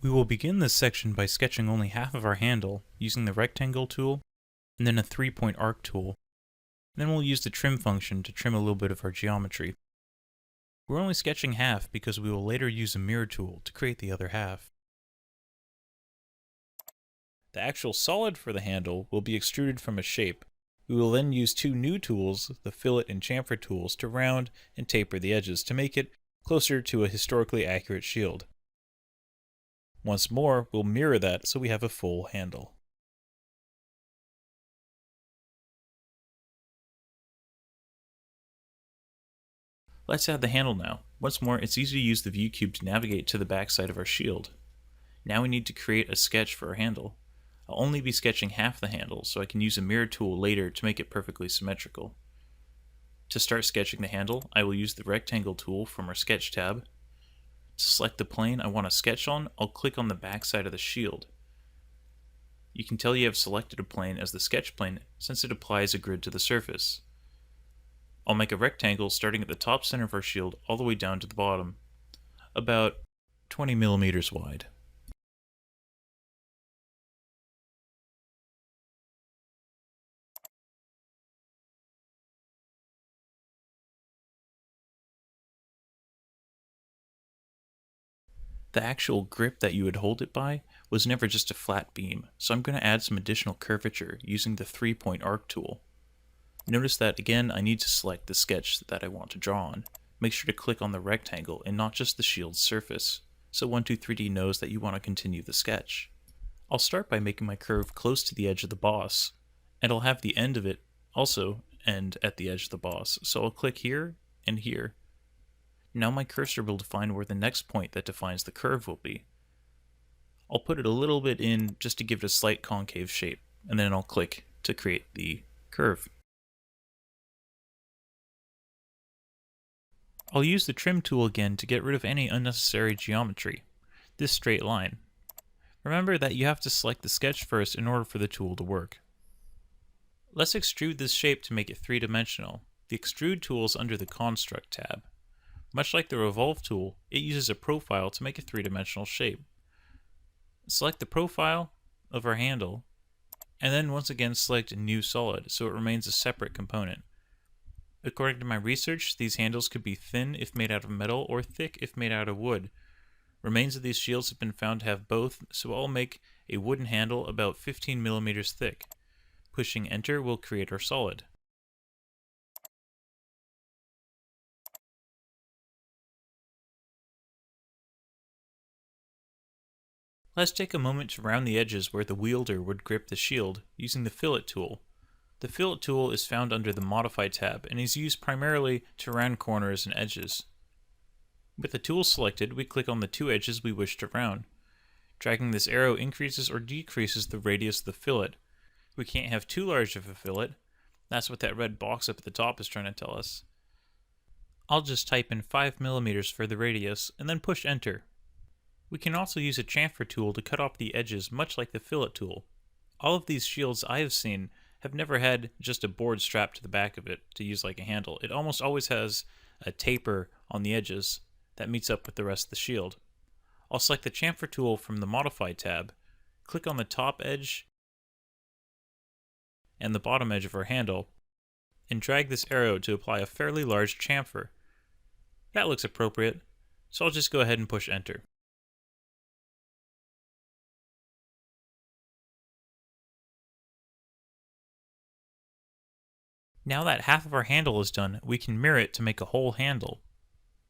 We will begin this section by sketching only half of our handle using the rectangle tool and then a 3-point arc tool. Then we'll use the trim function to trim a little bit of our geometry. We're only sketching half because we will later use a mirror tool to create the other half. The actual solid for the handle will be extruded from a shape. We will then use two new tools, the fillet and chamfer tools, to round and taper the edges to make it closer to a historically accurate shield. Once more, we'll mirror that so we have a full handle. Let's add the handle now. Once more, it's easy to use the view cube to navigate to the back side of our shield. Now we need to create a sketch for our handle. I'll only be sketching half the handle, so I can use a mirror tool later to make it perfectly symmetrical. To start sketching the handle, I will use the rectangle tool from our sketch tab. To select the plane I want to sketch on, I'll click on the back side of the shield. You can tell you have selected a plane as the sketch plane since it applies a grid to the surface. I'll make a rectangle starting at the top center of our shield all the way down to the bottom, about 20 millimeters wide. The actual grip that you would hold it by was never just a flat beam, so I'm going to add some additional curvature using the 3-point arc tool. Notice that again I need to select the sketch that I want to draw on. Make sure to click on the rectangle and not just the shield's surface, so 123D knows that you want to continue the sketch. I'll start by making my curve close to the edge of the boss, and I'll have the end of it also end at the edge of the boss, so I'll click here and here. Now my cursor will define where the next point that defines the curve will be. I'll put it a little bit in just to give it a slight concave shape, and then I'll click to create the curve. I'll use the trim tool again to get rid of any unnecessary geometry, this straight line. Remember that you have to select the sketch first in order for the tool to work. Let's extrude this shape to make it three-dimensional. The extrude tool is under the construct tab. Much like the revolve tool, it uses a profile to make a three-dimensional shape. Select the profile of our handle, and then once again select new solid so it remains a separate component. According to my research, these handles could be thin if made out of metal or thick if made out of wood. Remains of these shields have been found to have both, so I'll make a wooden handle about 15 millimeters thick. Pushing enter will create our solid. Let's take a moment to round the edges where the wielder would grip the shield using the fillet tool. The fillet tool is found under the Modify tab and is used primarily to round corners and edges. With the tool selected, we click on the two edges we wish to round. Dragging this arrow increases or decreases the radius of the fillet. We can't have too large of a fillet. That's what that red box up at the top is trying to tell us. I'll just type in 5 millimeters for the radius and then push enter. We can also use a chamfer tool to cut off the edges much like the fillet tool. All of these shields I have seen have never had just a board strapped to the back of it to use like a handle. It almost always has a taper on the edges that meets up with the rest of the shield. I'll select the chamfer tool from the Modify tab, click on the top edge and the bottom edge of our handle, and drag this arrow to apply a fairly large chamfer. That looks appropriate, so I'll just go ahead and push enter. Now that half of our handle is done, we can mirror it to make a whole handle.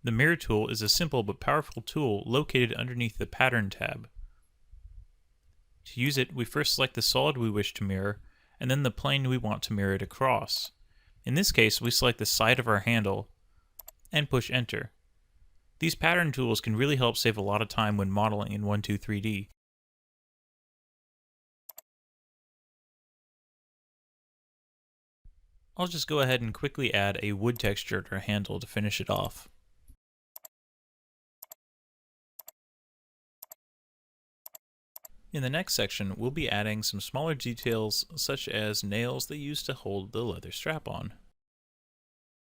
The mirror tool is a simple but powerful tool located underneath the pattern tab. To use it, we first select the solid we wish to mirror, and then the plane we want to mirror it across. In this case, we select the side of our handle and push enter. These pattern tools can really help save a lot of time when modeling in 123D. I'll just go ahead and quickly add a wood texture to our handle to finish it off. In the next section, we'll be adding some smaller details such as nails that used to hold the leather strap on.